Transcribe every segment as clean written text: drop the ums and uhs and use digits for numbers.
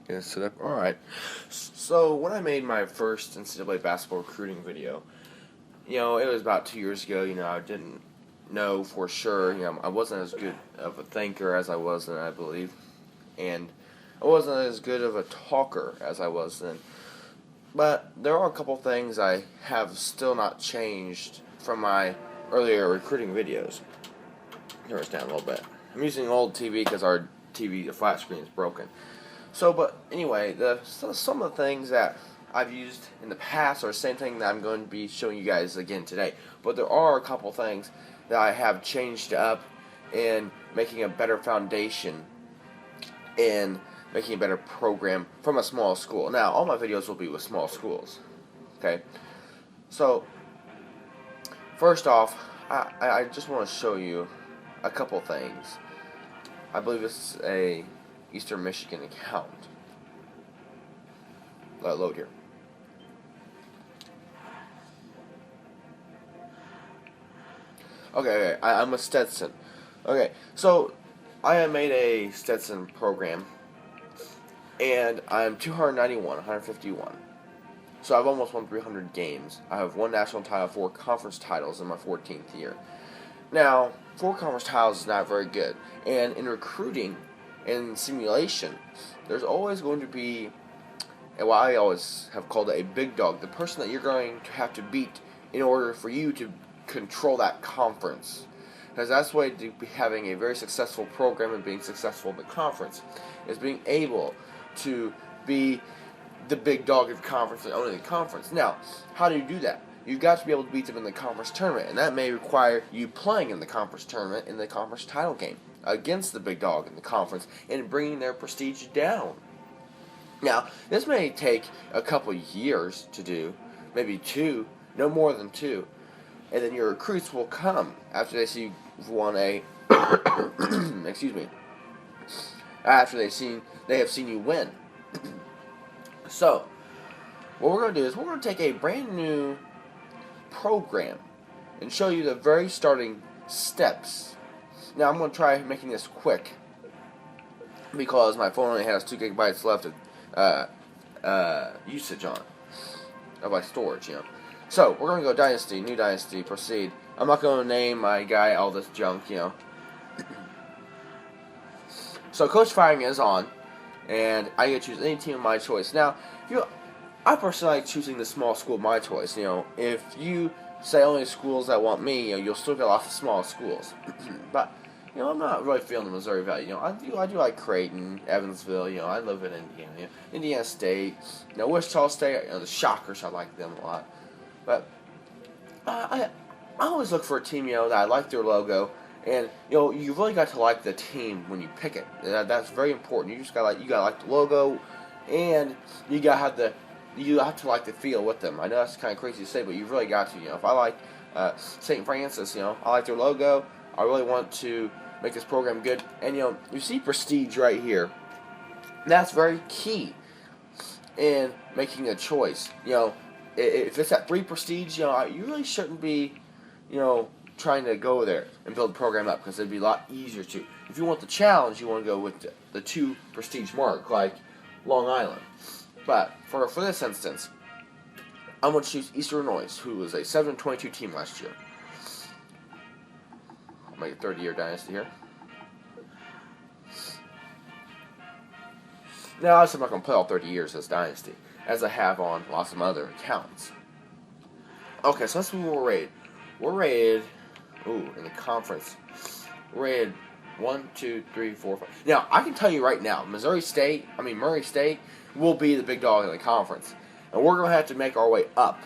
Yeah, set up. Alright. So, when I made my first NCAA basketball recruiting video, it was about 2 years ago. I didn't know for sure. I wasn't as good of a thinker as I was then, I believe. And I wasn't as good of a talker as I was then. But there are a couple things I have still not changed from my earlier recruiting videos. Turn this down a little bit. I'm using an old TV because our TV, the flat screen, is broken. But anyway, some of the things that I've used in the past are the same thing that I'm going to be showing you guys again today. But there are a couple things that I have changed up in making a better foundation and making a better program from a small school. Now, all my videos will be with small schools. Okay? So, first off, I just want to show you a couple things. I believe this is a Eastern Michigan account. Let it load here. Okay, I'm a Stetson. Okay, so I have made a Stetson program, and I'm 291, 151. So I've almost won 300 games. I have one national title, 4 conference titles in my 14th year. Now, 4 conference titles is not very good, and in recruiting and simulation, there's always going to be what I always have called a big dog, the person that you're going to have to beat in order for you to control that conference. Because that's the way to be having a very successful program and being successful in the conference, is being able to be the big dog of the conference and owning the conference. Now, how do you do that? You've got to be able to beat them in the conference tournament, and that may require you playing in the conference tournament in the conference title game against the big dog in the conference and bringing their prestige down. Now, this may take a couple years to do, maybe 2, no more than 2, and then your recruits will come after they see you've won a excuse me, after they have seen you win. So, what we're going to do is we're going to take a brand new program and show you the very starting steps. Now, I'm going to try making this quick because my phone only has 2 gigabytes left of usage on of my storage. So we're going to go Dynasty, New Dynasty, Proceed. I'm not going to name my guy all this junk. So coach firing is on, and I get to choose any team of my choice. Now, I personally like choosing the small school of my choice. If you say only schools that want me, you'll still get lots of small schools. But I'm not really feeling the Missouri Valley. I do like Creighton, Evansville. I live in Indiana, Indiana State. Wichita State. The Shockers, I like them a lot. But I always look for a team that I like their logo. And you really got to like the team when you pick it. That's very important. You gotta like the logo, and you have to like the feel with them. I know that's kind of crazy to say, but you really got to. If I like St. Francis, I like their logo. I really want to make this program good. And you see prestige right here. That's very key in making a choice. If it's at 3 prestige, you really shouldn't be, trying to go there and build a program up, because it'd be a lot easier to. If you want the challenge, you want to go with the 2 prestige mark, like Long Island. But for this instance, I'm going to choose Eastern Illinois, who was a 7-22 team last year. I'll make a 30-year dynasty here. Now, obviously I'm not going to play all 30 years as dynasty, as I have on lots of other accounts. Okay, so let's see what we're rated. We're rated, in the conference, we're rated 1, 2, 3, 4, 5. Now, I can tell you right now, Murray State will be the big dog in the conference. And we're going to have to make our way up.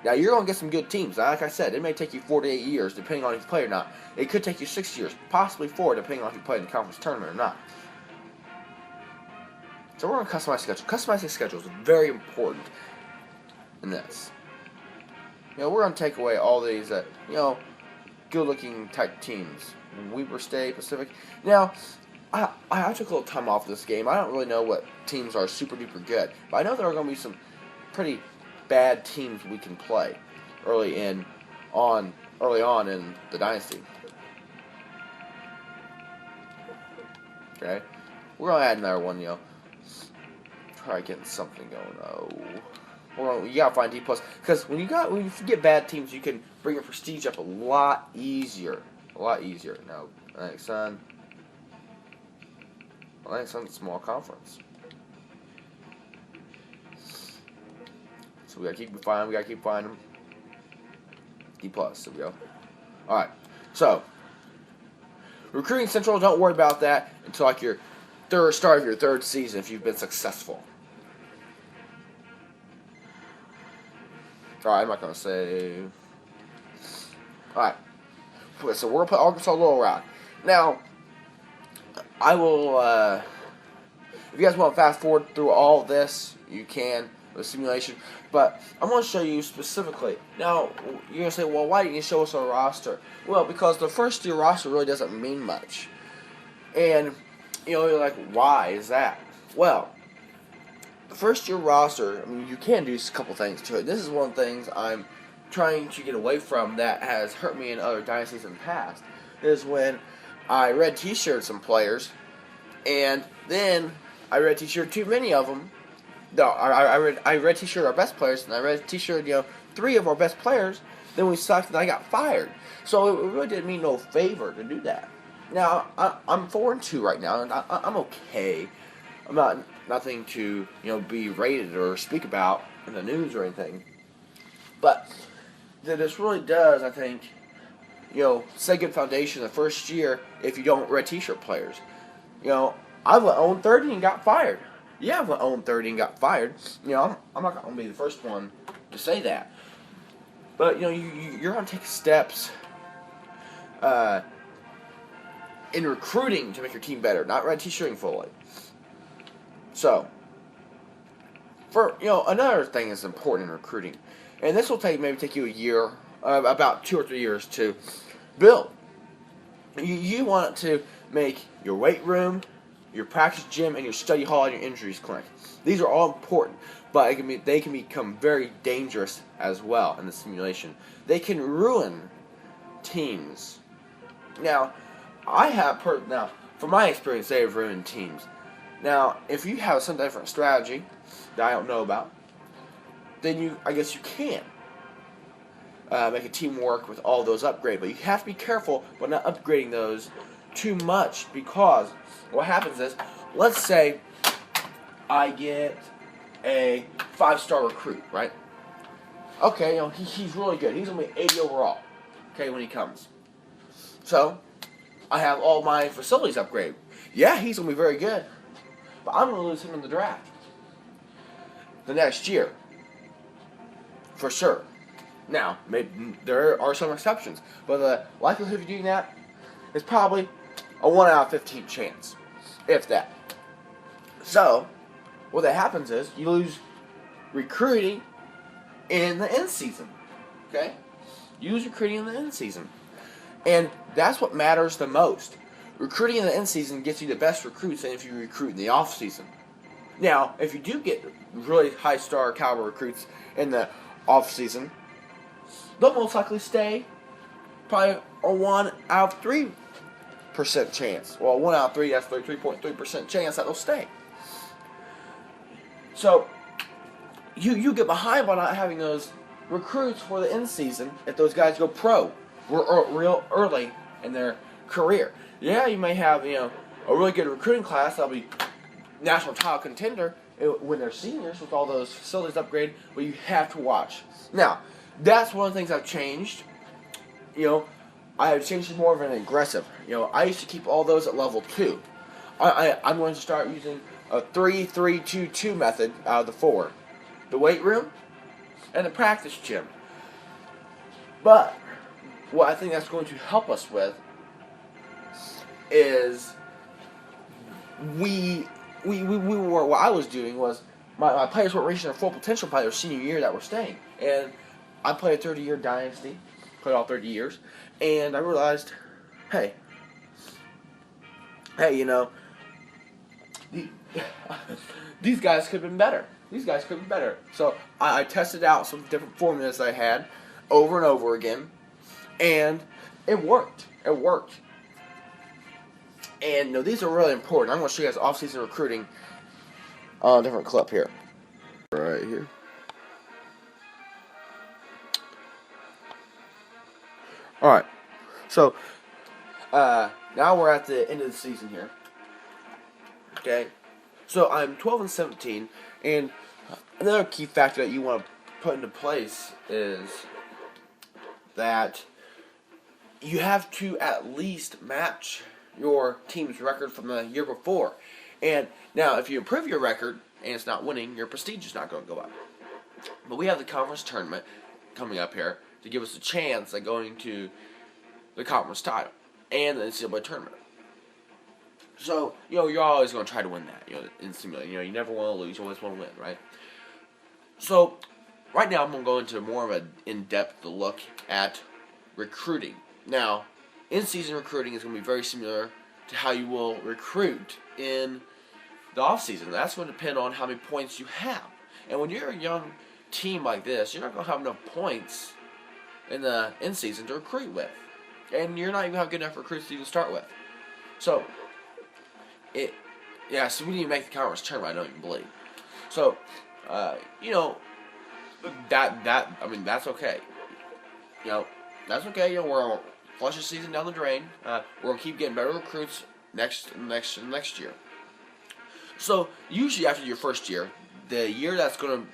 Now, you're going to get some good teams. Like I said, it may take you 4 to 8 years, depending on if you play or not. It could take you 6 years, possibly 4, depending on if you play in the conference tournament or not. So we're going to customize schedule. Customizing schedule is very important in this. We're going to take away all these, good-looking type teams. Weber State, Pacific. Now, I took a little time off this game. I don't really know what teams are super-duper good. But I know there are going to be some pretty bad teams we can play early on in the dynasty. Okay? We're going to add another one, try getting something going. Oh, well, you gotta find D plus because when you get bad teams, you can bring your prestige up a lot easier. Now, Atlantic Sun's a small conference, so we gotta keep finding them. D plus. There we go. All right, so recruiting central. Don't worry about that until like your start of your third season if you've been successful. Alright, I'm not going to say. Alright. So we're going to put Arkansas Little Rock. Now, I will, if you guys want to fast forward through all this, you can with simulation. But I'm going to show you specifically. Now, you're going to say, well, why didn't you show us our roster? Well, because the first year roster really doesn't mean much. And, you're like, why is that? Well, the first year roster, I mean, you can do a couple things to it. This is one of the things I'm trying to get away from that has hurt me in other dynasties in the past, is when I red t-shirt some players, and then I red t-shirt too many of them. No, I red t-shirt our best players, and I red t-shirt, 3 of our best players, then we sucked and I got fired. So it really didn't mean no favor to do that. Now, I'm 4-2 right now, and I'm okay. I'm not nothing to be rated or speak about in the news or anything. But this really does, I think, set a good foundation the first year if you don't red t-shirt players. I went 0-30 and got fired. Yeah, I went 0-30 and got fired. I'm not going to be the first one to say that. But you're going to take steps in recruiting to make your team better, not red t-shirting fully. So, for another thing that's important in recruiting, and this will maybe take you a year, about 2 or 3 years to build. You want to make your weight room, your practice gym, and your study hall and your injuries clinic. These are all important, but they can become very dangerous as well in the simulation. They can ruin teams. Now, from my experience, they have ruined teams. Now, if you have some different strategy that I don't know about, then I guess you can make a team work with all those upgrades. But you have to be careful about not upgrading those too much, because what happens is, let's say I get a 5-star recruit, right? Okay, he's really good. He's going to be 80 overall, okay, when he comes. So, I have all my facilities upgraded. Yeah, he's going to be very good. But I'm going to lose him in the draft the next year, for sure. Now, maybe there are some exceptions, but the likelihood of you doing that is probably a 1 out of 15 chance, if that. So, what that happens is you lose recruiting in the end season. Okay? You lose recruiting in the end season. And that's what matters the most. Recruiting in the end season gets you the best recruits than if you recruit in the off season. Now, if you do get really high star caliber recruits in the off season, they'll most likely stay probably a 1 out of 3% chance. Well, 1 out of 3, that's 3.3% chance that they'll stay. So, you get behind by not having those recruits for the end season if those guys go pro real early in their career. Yeah, you may have, a really good recruiting class that'll be national title contender when they're seniors with all those facilities upgraded, but you have to watch. Now, that's one of the things I've changed. I have changed to more of an aggressive. I used to keep all those at level 2. I'm going to start using a 3-3-2-2 method out of the 4. The weight room and the practice gym. But what I think that's going to help us with is what I was doing was my players weren't reaching their full potential by their senior year that were staying. And I played a 30-year dynasty, played all 30 years, and I realized, hey, these guys could have been better. So I tested out some different formulas I had over and over again, and it worked. And these are really important. I'm going to show you guys off-season recruiting on a different clip here. Right here. Alright, so now we're at the end of the season here. Okay, so I'm 12 and 17, and another key factor that you want to put into place is that you have to at least match your team's record from the year before. And now, if you improve your record and it's not winning, your prestige is not going to go up. But we have the conference tournament coming up here to give us a chance at going to the conference title and the NCAA tournament. So, you're always going to try to win that, in simulating. You never want to lose, you always want to win, right? So, right now I'm going to go into more of an in-depth look at recruiting. Now, in-season recruiting is going to be very similar to how you will recruit in the off-season. That's going to depend on how many points you have. And when you're a young team like this, you're not going to have enough points in the in-season to recruit with. And you're not even going to have good enough recruits to even start with. So, so we need to make the conference tournament, I don't even believe. So, that's okay. That's okay. We're going to flush the season down the drain. We're going to keep getting better recruits next year. So, usually after your first year, the year that's going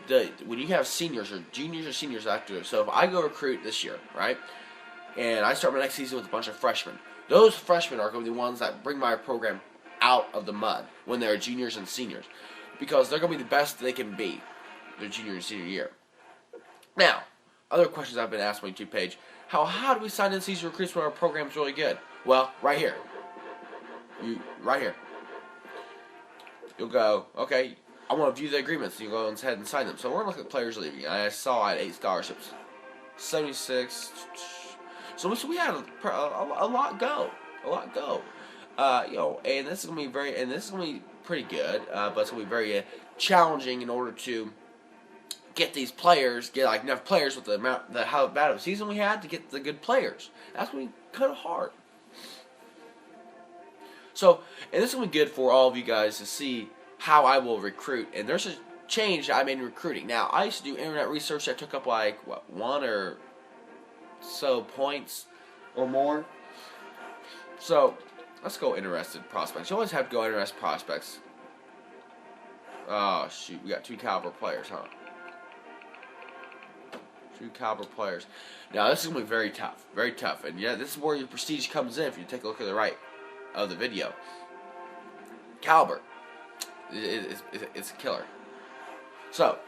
to, when you have seniors or juniors or seniors after, so if I go recruit this year, right, and I start my next season with a bunch of freshmen, those freshmen are going to be the ones that bring my program out of the mud when they're juniors and seniors, because they're going to be the best they can be their junior and senior year. Now, other questions I've been asked on my YouTube page: how do we sign in-season recruits when our program's really good? Well, right here. You'll go, okay, I want to view the agreements. You go ahead and sign them. So we're going to look at players leaving. I saw I had 8 scholarships, 76. So we had a lot go. And this is going to be pretty good. But it's going to be very challenging in order to get these players, get enough players with how bad of a season we had to get the good players. That's going to be kind of hard. So, and this is going to be good for all of you guys to see how I will recruit. And there's a change I made in recruiting. Now, I used to do internet research that took up 1 or so points or more. So, let's go interested prospects. You always have to go interested prospects. Oh, shoot. We got 2 caliber players, huh? 2 caliber players. Now, this is going to be very tough. Very tough. And yeah, this is where your prestige comes in if you take a look at the right of the video. Caliber. It's a killer. So,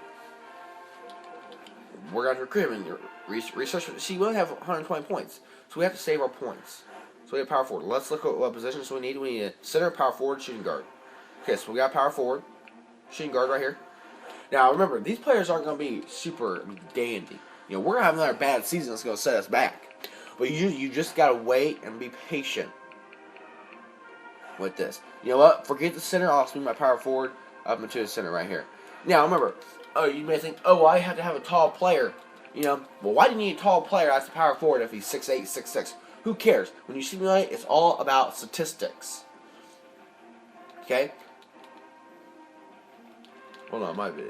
we're going to recruit him and research. See, we only have 120 points. So we have to save our points. So we have power forward. Let's look at what positions we need. We need a center, power forward, shooting guard. Okay, so we got power forward, shooting guard right here. Now, remember, these players aren't going to be super dandy. We're going to have another bad season that's going to set us back. But you just got to wait and be patient with this. You know what? Forget the center. I'll swing my power forward up into the center right here. Now, remember, you may think, well, I have to have a tall player. Well, why do you need a tall player as the power forward if he's 6'8", 6'6"? Who cares? When you simulate, it's all about statistics. Okay? Hold on, my bad.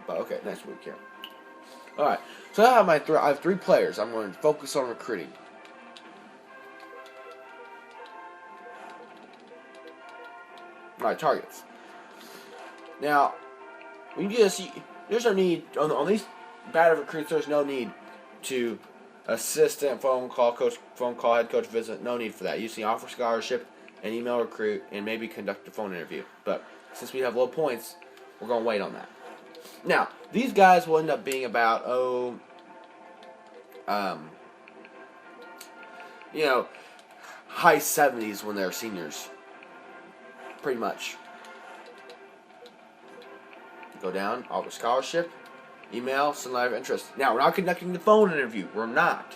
But okay, next week here. All right. So I have I have 3 players. I'm going to focus on recruiting. All right, targets. Now, when you do this, there's no need on these bad recruits. There's no need to assistant phone call, head coach visit. No need for that. You see, offer scholarship and email recruit, and maybe conduct a phone interview. But since we have low points, we're going to wait on that. Now, these guys will end up being about high 70s when they're seniors. Pretty much. Go down, offer scholarship, email, send letter of interest. Now, we're not conducting the phone interview. We're not.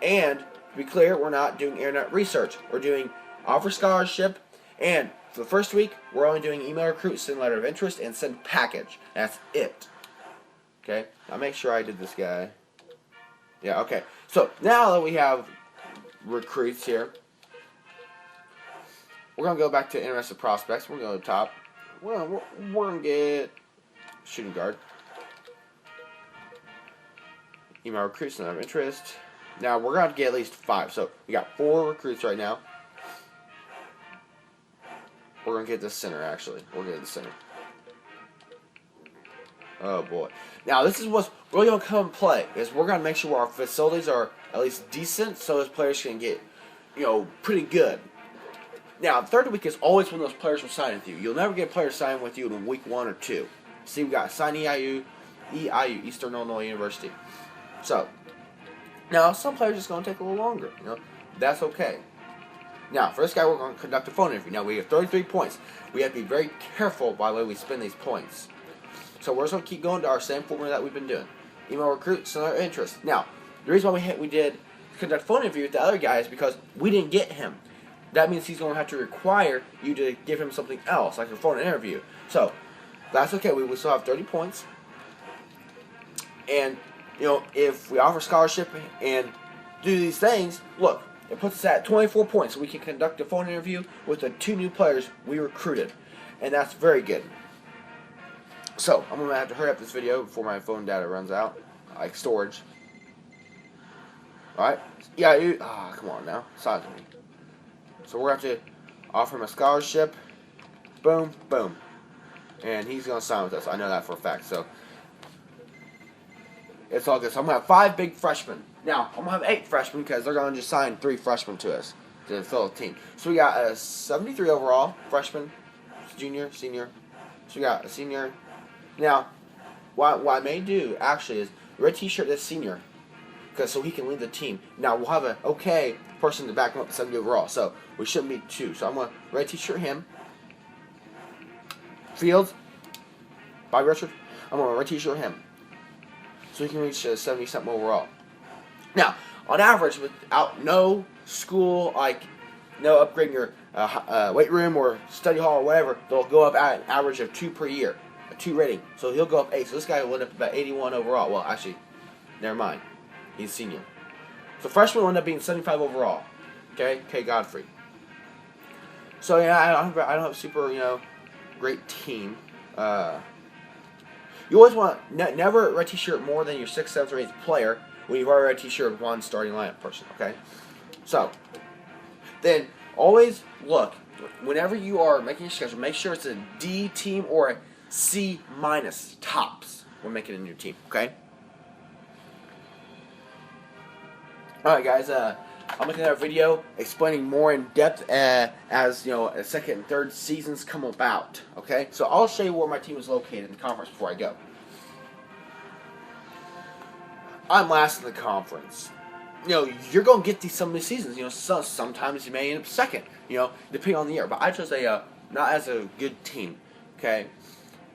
And, to be clear, we're not doing internet research. We're doing offer scholarship, and for the first week, we're only doing email recruit, send letter of interest, and send package. That's it. Okay? Now, make sure I did this guy. Yeah, okay. So, now that we have recruits here, we're gonna go back to interested prospects. We're gonna go to the top. We're gonna get shooting guard. Email recruits and of interest. Now we're gonna get at least 5. So we got 4 recruits right now. We're gonna get the center actually. We're gonna get the center. Oh boy. Now this is what's really gonna come and play is we're gonna make sure our facilities are at least decent so those players can get, pretty good. Now, the third week is always when those players will sign with you. You'll never get a player signing with you in week 1 or 2. See, we got sign EIU, Eastern Illinois University. So, now some players are just going to take a little longer. That's okay. Now, for this guy, we're going to conduct a phone interview. Now, we have 33 points. We have to be very careful by the way we spend these points. So, we're just going to keep going to our same formula that we've been doing. Email recruits and other interest. Now, the reason why we did conduct a phone interview with the other guy is because we didn't get him. That means he's going to have to require you to give him something else, like a phone interview. So, that's okay. We still have 30 points. And, if we offer scholarship and do these things, look, it puts us at 24 points. So we can conduct a phone interview with the 2 new players we recruited. And that's very good. So, I'm going to have to hurry up this video before my phone data runs out. Like storage. Alright? Yeah, come on now. Sign to me. So we're going to have to offer him a scholarship. Boom, boom. And he's going to sign with us. I know that for a fact. So it's all good. So I'm going to have 5 big freshmen. Now, I'm going to have 8 freshmen because they're going to just sign 3 freshmen to us to fill the team. So we got a 73 overall freshman, junior, senior. So we got a senior. Now, what I may do actually is red t-shirt this senior. So he can lead the team. Now we'll have an okay person to back him up at 70 overall. So we shouldn't be 2. So I'm going to red t-shirt him. Fields. Bobby Richard. I'm going to red t-shirt him. So he can reach 70-something overall. Now, on average, without no school, no upgrading your weight room or study hall or whatever, they'll go up at an average of 2 per year. A 2 rating. So he'll go up 8. So this guy will end up about 81 overall. Well, actually, never mind. He's a senior. So freshman will end up being 75 overall. Okay? K. Godfrey. So yeah, I don't have a super, great team. You always want never red t-shirt more than your 6th, 7th, or 8th player when you've already red t-shirt 1 starting lineup person. Okay? So then always look whenever you are making your schedule, make sure it's a D team or a C minus tops when making a new team. Okay? Alright guys, I'll make another video explaining more in depth as, second and third seasons come about. Okay? So I'll show you where my team is located in the conference before I go. I'm last in the conference. You're going to get some of these seasons. Sometimes you may end up second, depending on the year. But I chose not as a good team. Okay?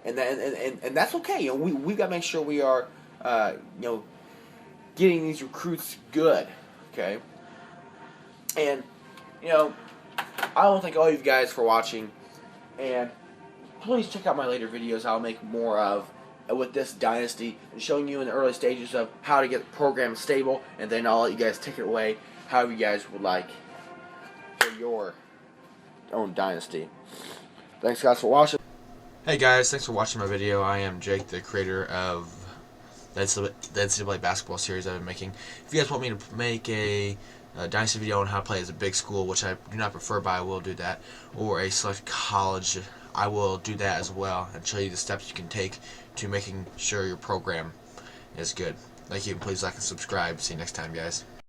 And that's okay. We got to make sure we are, getting these recruits good, okay? And, I want to thank all you guys for watching, and please check out my later videos. I'll make more of with this dynasty and showing you in the early stages of how to get the program stable, and then I'll let you guys take it away however you guys would like for your own dynasty. Thanks guys for watching. Hey guys, thanks for watching my video. I am Jake, the creator of the NCAA basketball series I've been making. If you guys want me to make a dynasty video on how to play as a big school, which I do not prefer, but I will do that, or a select college, I will do that as well and show you the steps you can take to making sure your program is good. Thank you, and please like and subscribe. See you next time, guys.